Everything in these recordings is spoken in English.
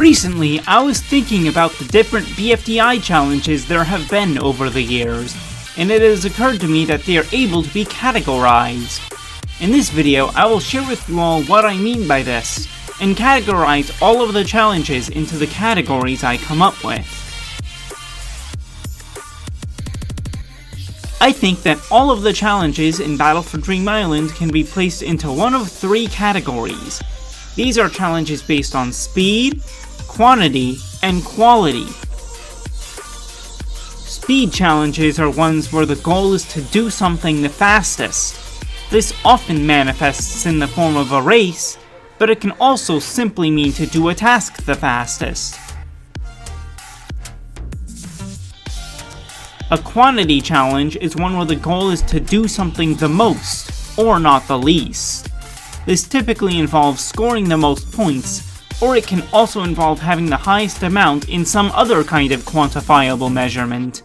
Recently, I was thinking about the different BFDI challenges there have been over the years, and it has occurred to me that they are able to be categorized. In this video, I will share with you all what I mean by this, and categorize all of the challenges into the categories I come up with. I think that all of the challenges in Battle for Dream Island can be placed into one of three categories. These are challenges based on speed, quantity, and quality. Speed challenges are ones where the goal is to do something the fastest. This often manifests in the form of a race, but it can also simply mean to do a task the fastest. A quantity challenge is one where the goal is to do something the most, or not the least. This typically involves scoring the most points, or it can also involve having the highest amount in some other kind of quantifiable measurement.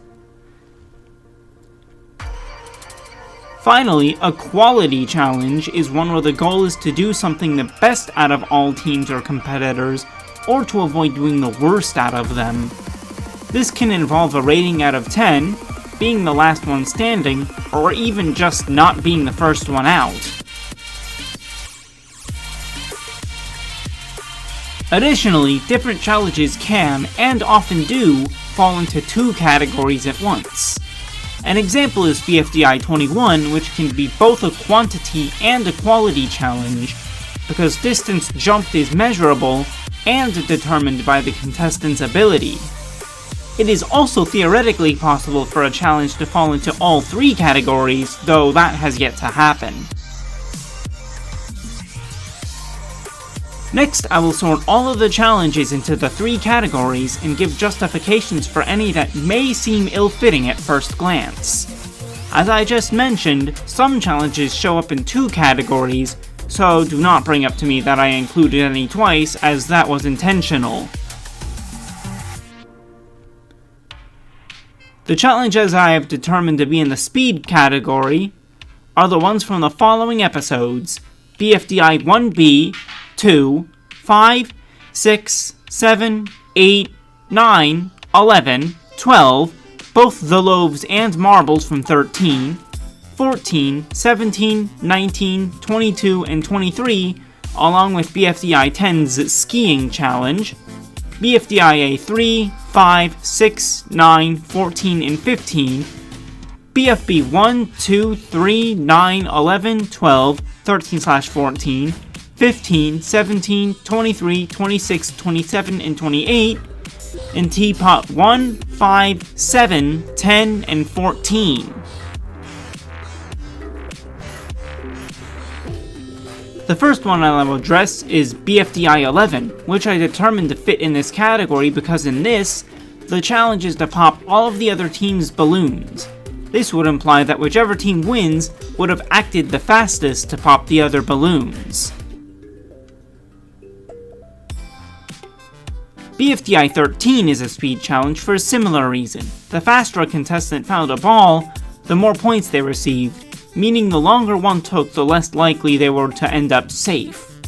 Finally, a quality challenge is one where the goal is to do something the best out of all teams or competitors, or to avoid doing the worst out of them. This can involve a rating out of 10, being the last one standing, or even just not being the first one out. Additionally, different challenges can, and often do, fall into two categories at once. An example is BFDI 21, which can be both a quantity and a quality challenge, because distance jumped is measurable and determined by the contestant's ability. It is also theoretically possible for a challenge to fall into all three categories, though that has yet to happen. Next, I will sort all of the challenges into the three categories and give justifications for any that may seem ill-fitting at first glance. As I just mentioned, some challenges show up in two categories, so do not bring up to me that I included any twice, as that was intentional. The challenges I have determined to be in the speed category are the ones from the following episodes: BFDI 1B, 2, 5, 6, 7, 8, 9, 11, 12, both the loaves and marbles from 13, 14, 17, 19, 22, and 23, along with BFDI 10's skiing challenge, BFDI A3, 5, 6, 9, 14, and 15, BFB 1, 2, 3, 9, 11, 12, 13/14, 15, 17, 23, 26, 27, and 28, and Teapot 1, 5, 7, 10, and 14. The first one I will address is BFDI 11, which I determined to fit in this category because in this, the challenge is to pop all of the other team's balloons. This would imply that whichever team wins would have acted the fastest to pop the other balloons. BFDI 13 is a speed challenge for a similar reason. The faster a contestant found a ball, the more points they received, meaning the longer one took, the less likely they were to end up safe.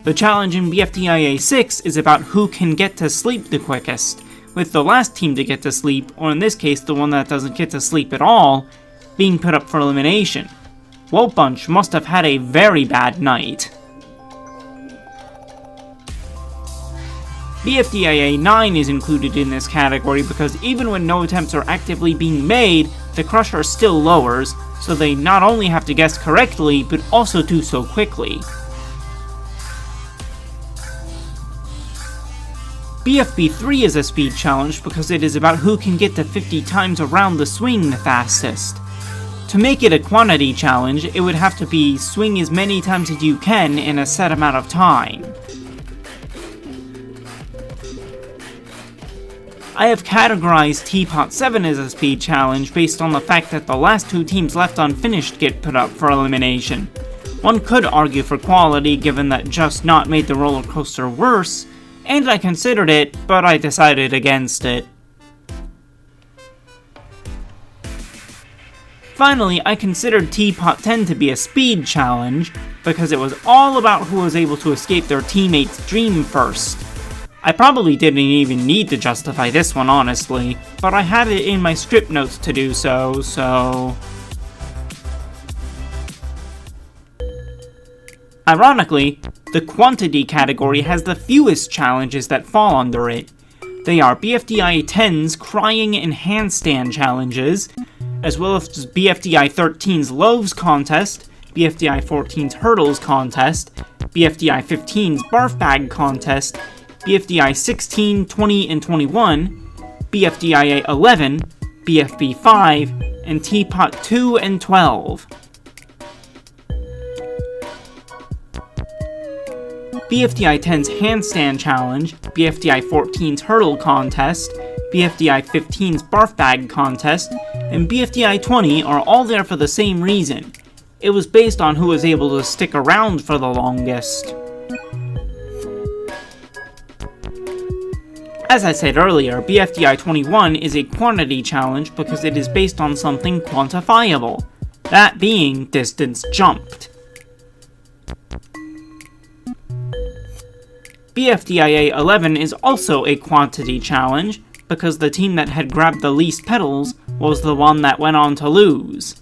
The challenge in BFDI A6 is about who can get to sleep the quickest, with the last team to get to sleep, or in this case the one that doesn't get to sleep at all, being put up for elimination. Wope Bunch must have had a very bad night. BFDI A9 is included in this category because even when no attempts are actively being made, the crusher still lowers, so they not only have to guess correctly, but also do so quickly. BFB 3 is a speed challenge because it is about who can get to 50 times around the swing the fastest. To make it a quantity challenge, it would have to be swing as many times as you can in a set amount of time. I have categorized Teapot 7 as a speed challenge based on the fact that the last two teams left unfinished get put up for elimination. One could argue for quality given that Just Not made the roller coaster worse, and I considered it, but I decided against it. Finally, I considered Teapot 10 to be a speed challenge, because it was all about who was able to escape their teammate's dream first. I probably didn't even need to justify this one, honestly, but I had it in my script notes to do so. Ironically, the quantity category has the fewest challenges that fall under it. They are BFDI 10's crying and handstand challenges, as well as BFDI 13's loaves contest, BFDI 14's hurdles contest, BFDI 15's barf bag contest, BFDI 16, 20, and 21, BFDI 11, BFB 5, and Teapot 2 and 12. BFDI 10's handstand challenge, BFDI 14's hurdle contest, BFDI 15's barf bag contest, and BFDI 20 are all there for the same reason. It was based on who was able to stick around for the longest. As I said earlier, BFDI 21 is a quantity challenge because it is based on something quantifiable, that being distance jumped. BFDIA 11 is also a quantity challenge, because the team that had grabbed the least pedals was the one that went on to lose.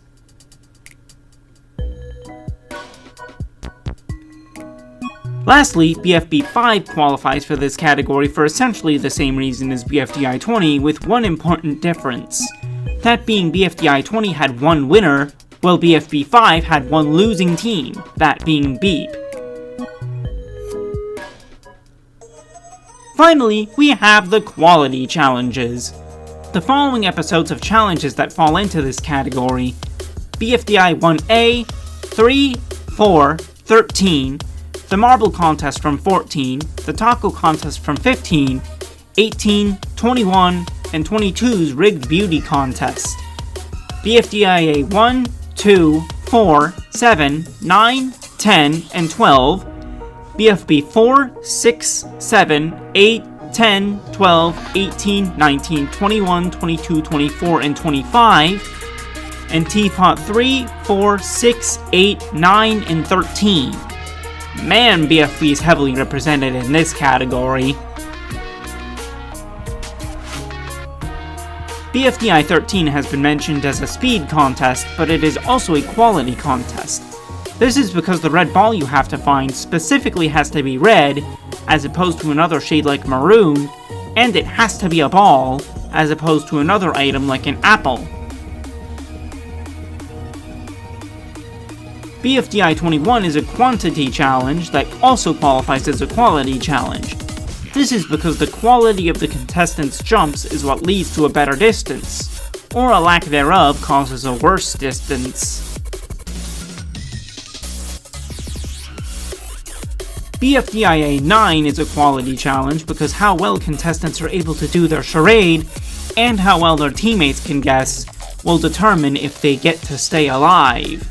Lastly, BFB 5 qualifies for this category for essentially the same reason as BFDI 20, with one important difference. That being BFDI 20 had one winner, while BFB 5 had one losing team, that being Beep. Finally, we have the quality challenges. The following episodes have challenges that fall into this category: BFDI 1A, 3, 4, 13, the Marble Contest from 14, the Taco Contest from 15, 18, 21, and 22's Rigged Beauty Contest. BFDIA 1, 2, 4, 7, 9, 10, and 12, BFB 4, 6, 7, 8, 10, 12, 18, 19, 21, 22, 24, and 25, and Teapot 3, 4, 6, 8, 9, and 13. Man, BFB is heavily represented in this category. BFDI 13 has been mentioned as a speed contest, but it is also a quality contest. This is because the red ball you have to find specifically has to be red, as opposed to another shade like maroon, and it has to be a ball, as opposed to another item like an apple. BFDI 21 is a quantity challenge that also qualifies as a quality challenge. This is because the quality of the contestants' jumps is what leads to a better distance, or a lack thereof causes a worse distance. BFDIA 9 is a quality challenge because how well contestants are able to do their charade, and how well their teammates can guess, will determine if they get to stay alive.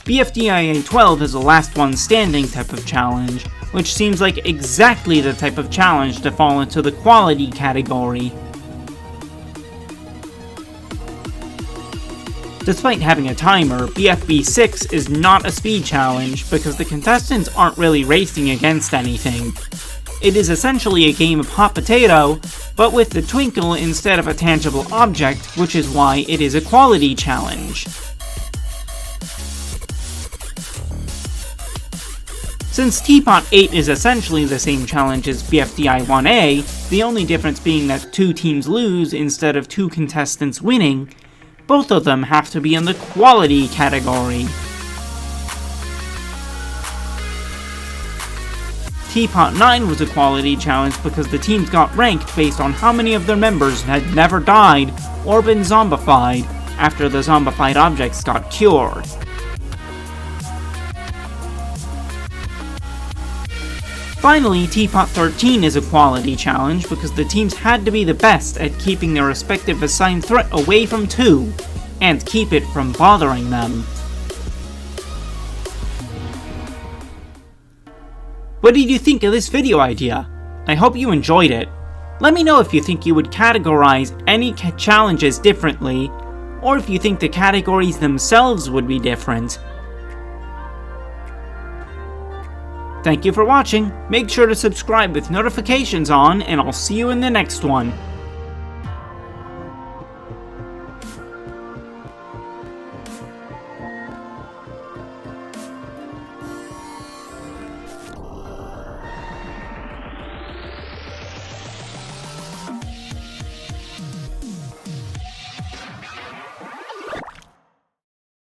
BFDIA 12 is a last one standing type of challenge, which seems like exactly the type of challenge to fall into the quality category. Despite having a timer, BFB 6 is not a speed challenge because the contestants aren't really racing against anything. It is essentially a game of hot potato, but with the twinkle instead of a tangible object, which is why it is a quality challenge. Since Teapot 8 is essentially the same challenge as BFDI 1A, the only difference being that 2 teams lose instead of 2 contestants winning, both of them have to be in the quality category. Teapot 9 was a quality challenge because the teams got ranked based on how many of their members had never died or been zombified after the zombified objects got cured. Finally, Teapot 13 is a quality challenge because the teams had to be the best at keeping their respective assigned threat away from 2, and keep it from bothering them. What did you think of this video idea? I hope you enjoyed it. Let me know if you think you would categorize any challenges differently, or if you think the categories themselves would be different. Thank you for watching. Make sure to subscribe with notifications on, and I'll see you in the next one.